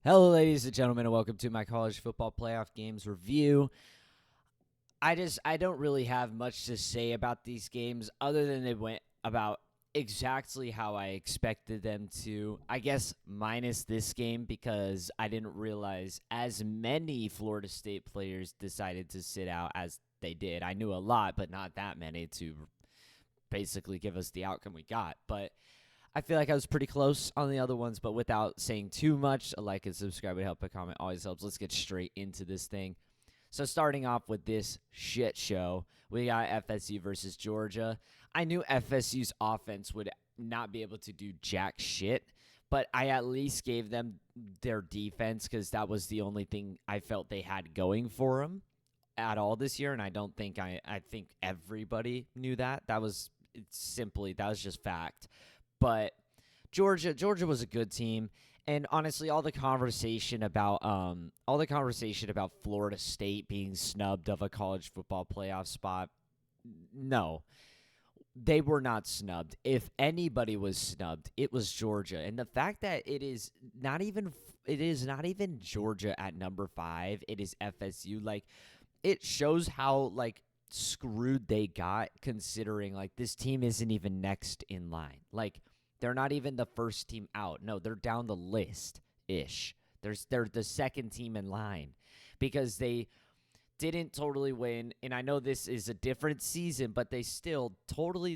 Hello, ladies and gentlemen, and welcome to my college football playoff games review. I don't really have much to say about these games other than they went about exactly how I expected them to. I guess minus this game because I didn't realize as many Florida State players decided to sit out as they did. I knew a lot, but not that many to basically give us the outcome we got. But I feel like I was pretty close on the other ones, but without saying too much, a like and subscribe would help. A comment always helps. Let's get straight into this thing. So starting off with this shit show, we got FSU versus Georgia. I knew FSU's offense would not be able to do jack shit, but I at least gave them their defense because that was the only thing I felt they had going for them at all this year, and I don't think I think everybody knew that. That was just fact. But Georgia was a good team, and honestly, all the conversation about Florida State being snubbed of a college football playoff spot, no, they were not snubbed. If anybody was snubbed, it was Georgia, and the fact that it is not even Georgia at number 5, it is FSU. Like, it shows how screwed they got, considering this team isn't even next in line. They're not even the first team out. No, they're down the list ish. They're the second team in line because they didn't totally win. And I know this is a different season, but they still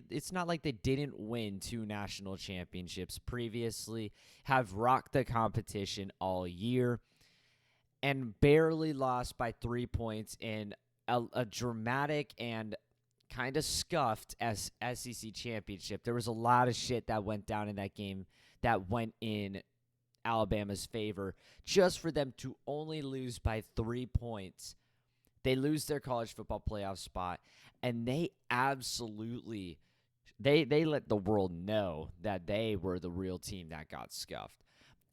it's not like they didn't win 2 national championships previously, have rocked the competition all year, and barely lost by 3 points in a dramatic and kind of scuffed as SEC championship. There was a lot of shit that went down in that game that went in Alabama's favor just for them to only lose by 3 points. They lose their college football playoff spot, and they absolutely they let the world know that they were the real team that got scuffed.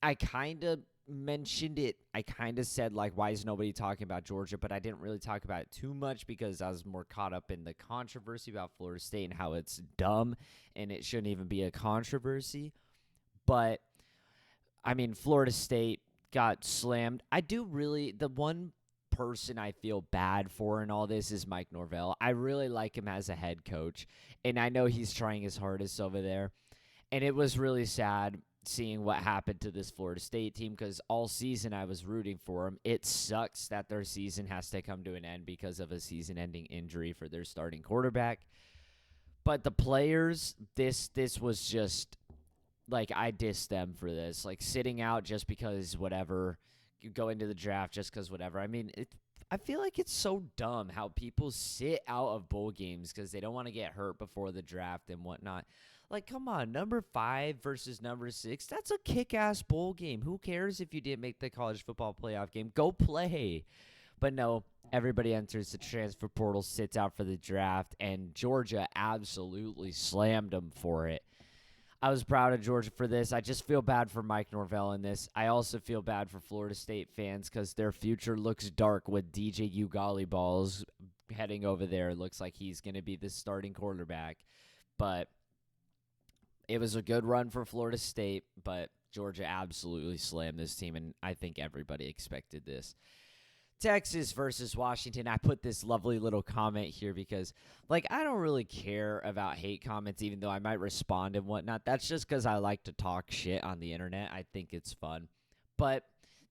I kind of mentioned it. I kind of said, why is nobody talking about Georgia? But I didn't really talk about it too much because I was more caught up in the controversy about Florida State and how it's dumb and it shouldn't even be a controversy. But, I mean, Florida State got slammed. The one person I feel bad for in all this is Mike Norvell. I really like him as a head coach, and I know he's trying his hardest over there. And it was really sad seeing what happened to this Florida State team because all season I was rooting for them. It sucks that their season has to come to an end because of a season-ending injury for their starting quarterback. But the players, this was just, I dissed them for this. Sitting out just because whatever, you go into the draft just because whatever. I mean, I feel like it's so dumb how people sit out of bowl games because they don't want to get hurt before the draft and whatnot. Come on, number 5 versus number 6, that's a kick-ass bowl game. Who cares if you didn't make the college football playoff game? Go play. But no, everybody enters the transfer portal, sits out for the draft, and Georgia absolutely slammed them for it. I was proud of Georgia for this. I just feel bad for Mike Norvell in this. I also feel bad for Florida State fans because their future looks dark with DJ Ugali balls heading over there. It looks like he's going to be the starting quarterback. But it was a good run for Florida State, but Georgia absolutely slammed this team, and I think everybody expected this. Texas versus Washington. I put this lovely little comment here because, I don't really care about hate comments, even though I might respond and whatnot. That's just because I like to talk shit on the internet. I think it's fun. But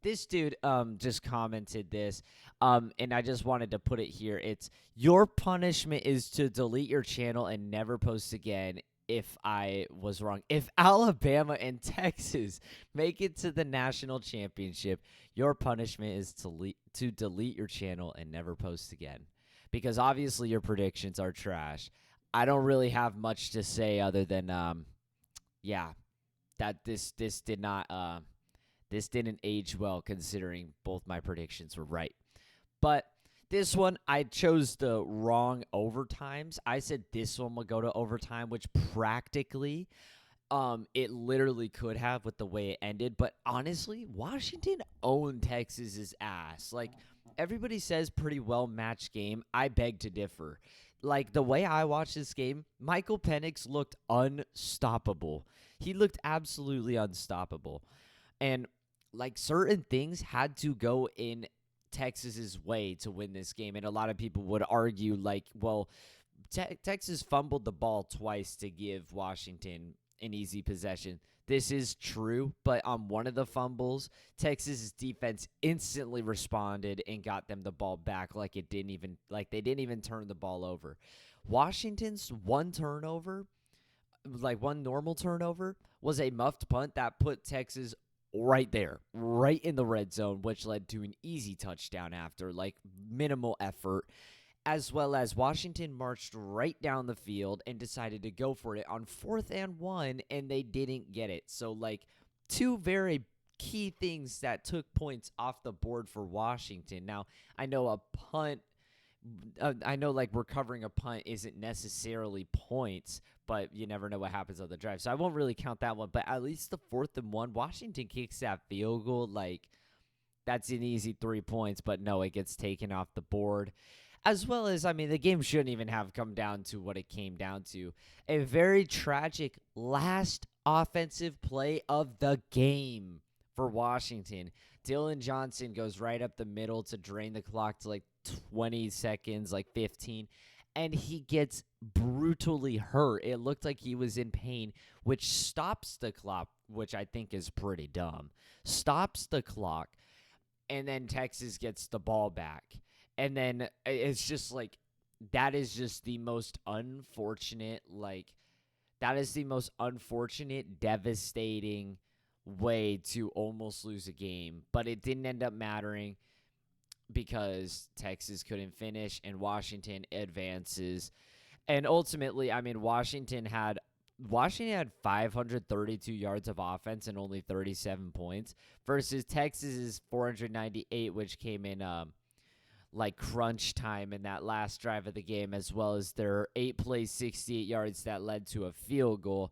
this dude just commented this, and I just wanted to put it here. It's, your punishment is to delete your channel and never post again. If I was wrong, if Alabama and Texas make it to the national championship, your punishment is to delete your channel and never post again. Because obviously your predictions are trash. I don't really have much to say other than, that this didn't age well considering both my predictions were right. But this one, I chose the wrong overtimes. I said this one would go to overtime, which practically, it literally could have with the way it ended. But honestly, Washington owned Texas's ass. Everybody says pretty well matched game. I beg to differ. The way I watched this game, Michael Penix looked unstoppable. He looked absolutely unstoppable. And like certain things had to go in Texas's way to win this game. And a lot of people would argue like, well, Texas fumbled the ball twice to give Washington an easy possession. This is true, but on one of the fumbles, Texas's defense instantly responded and got them the ball back like they didn't even turn the ball over. Washington's one turnover, like one normal turnover, was a muffed punt that put Texas right there, right in the red zone, which led to an easy touchdown after like minimal effort, as well as Washington marched right down the field and decided to go for it on 4th and 1, and they didn't get it. So, like, two very key things that took points off the board for Washington. Now, I know like recovering a punt isn't necessarily points, but you never know what happens on the drive. So I won't really count that one, but at least the 4th and 1, Washington kicks that field goal. Like, that's an easy 3 points, but no, it gets taken off the board. As well as, I mean, the game shouldn't even have come down to what it came down to. A very tragic last offensive play of the game for Washington. Dylan Johnson goes right up the middle to drain the clock to like 20 seconds, like 15, and he gets brutally hurt. It looked like he was in pain, which stops the clock, which I think is pretty dumb. Stops the clock, and then Texas gets the ball back. And then it's just like, that is just the most unfortunate, devastating way to almost lose a game. But it didn't end up mattering because Texas couldn't finish and Washington advances. And ultimately, I mean, Washington had 532 yards of offense and only 37 points versus Texas's 498, which came in like crunch time in that last drive of the game, as well as their 8 plays, 68 yards that led to a field goal.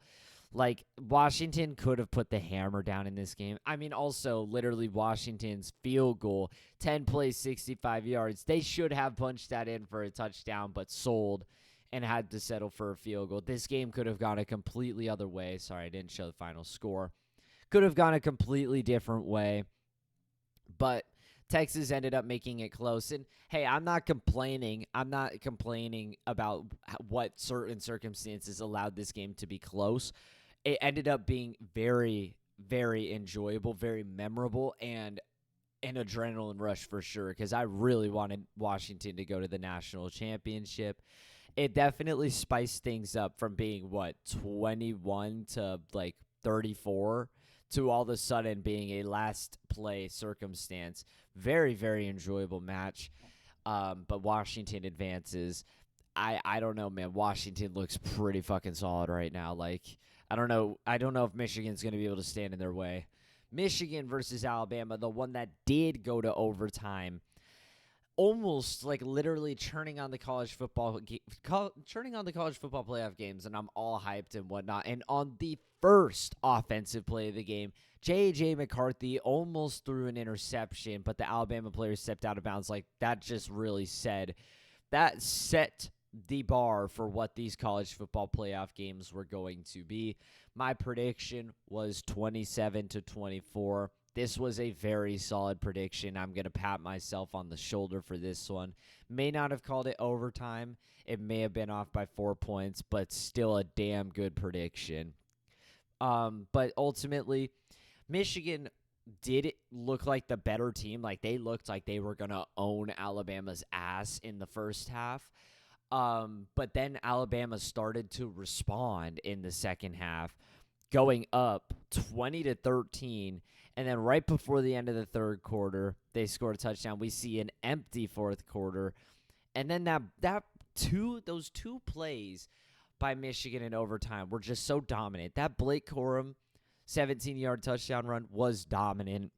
Like, Washington could have put the hammer down in this game. I mean, also, literally, Washington's field goal, 10 plays, 65 yards. They should have punched that in for a touchdown, but sold and had to settle for a field goal. This game could have gone a completely other way. Sorry, I didn't show the final score. Could have gone a completely different way, but Texas ended up making it close. And, hey, I'm not complaining. I'm not complaining about what certain circumstances allowed this game to be close. It ended up being very, very enjoyable, very memorable, and an adrenaline rush for sure, because I really wanted Washington to go to the national championship. It definitely spiced things up from being, 21 to, 34 to all of a sudden being a last play circumstance. Very, very enjoyable match. But Washington advances. I don't know, man. Washington looks pretty fucking solid right now. Like, I don't know if Michigan's going to be able to stand in their way. Michigan versus Alabama, the one that did go to overtime. Almost like literally turning on the college football playoff games, and I'm all hyped and whatnot. And on the first offensive play of the game, J.J. McCarthy almost threw an interception, but the Alabama player stepped out of bounds. Like, that just really set the bar for what these college football playoff games were going to be. My prediction was 27-24. This was a very solid prediction. I'm going to pat myself on the shoulder for this one. May not have called it overtime. It may have been off by 4 points, but still a damn good prediction. But ultimately, Michigan did look like the better team. Like, they looked like they were going to own Alabama's ass in the first half. But then Alabama started to respond in the second half, going up 20-13. And then right before the end of the third quarter, they scored a touchdown. We see an empty fourth quarter. And then those two plays by Michigan in overtime were just so dominant. That Blake Corum 17-yard touchdown run was dominant.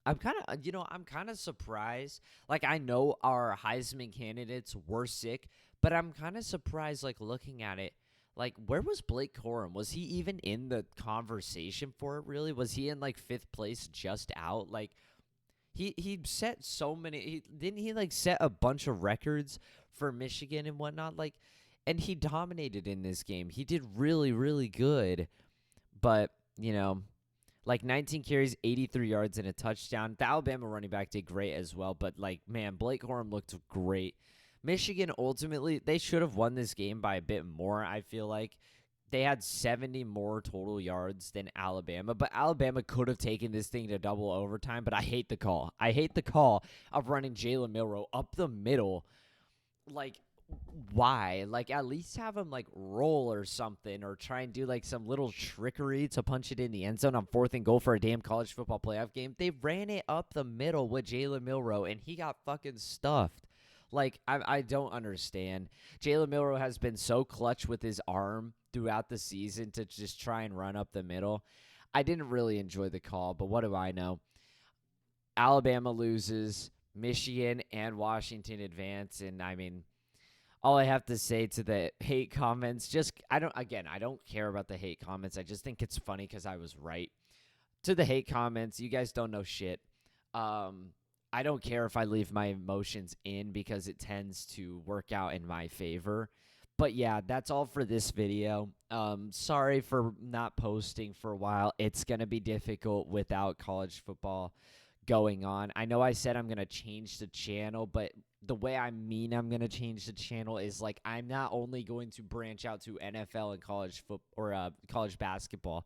I'm kind of surprised. Like, I know our Heisman candidates were sick, but I'm kind of surprised, like, looking at it. Like, where was Blake Corum? Was he even in the conversation for it, really? Was he in, like, 5th place just out? Like, he set so many – didn't he, like, set a bunch of records for Michigan and whatnot? Like, and he dominated in this game. He did really, really good. But, Like 19 carries, 83 yards, and a touchdown. The Alabama running back did great as well, but like, man, Blake Corum looked great. Michigan ultimately, they should have won this game by a bit more, I feel like. They had 70 more total yards than Alabama, but Alabama could have taken this thing to double overtime, but I hate the call. I hate the call of running Jalen Milroe up the middle. Like, why? Like, at least have him, like, roll or something, or try and do, like, some little trickery to punch it in the end zone on 4th and goal for a damn college football playoff game. They ran it up the middle with Jalen Milroe, and he got fucking stuffed. Like, I don't understand. Jalen Milroe has been so clutch with his arm throughout the season to just try and run up the middle. I didn't really enjoy the call, but what do I know? Alabama loses, Michigan and Washington advance, and I mean, all I have to say to the hate comments, just I don't care about the hate comments. I just think it's funny because I was right. To the hate comments, you guys don't know shit. I don't care if I leave my emotions in because it tends to work out in my favor. But yeah, that's all for this video. Sorry for not posting for a while. It's gonna be difficult without college football going on. I know I said I'm going to change the channel, but the way I mean I'm going to change the channel is like I'm not only going to branch out to NFL and college football or college basketball.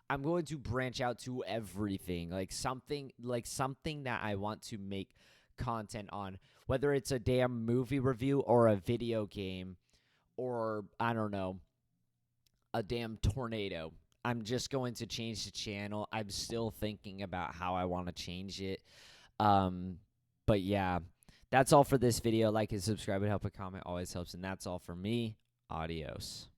I'm going to branch out to everything, like something that I want to make content on, whether it's a damn movie review or a video game or I don't know, a damn tornado. I'm just going to change the channel. I'm still thinking about how I want to change it. But yeah, that's all for this video. Like and subscribe and help a comment always helps. And that's all for me. Adios.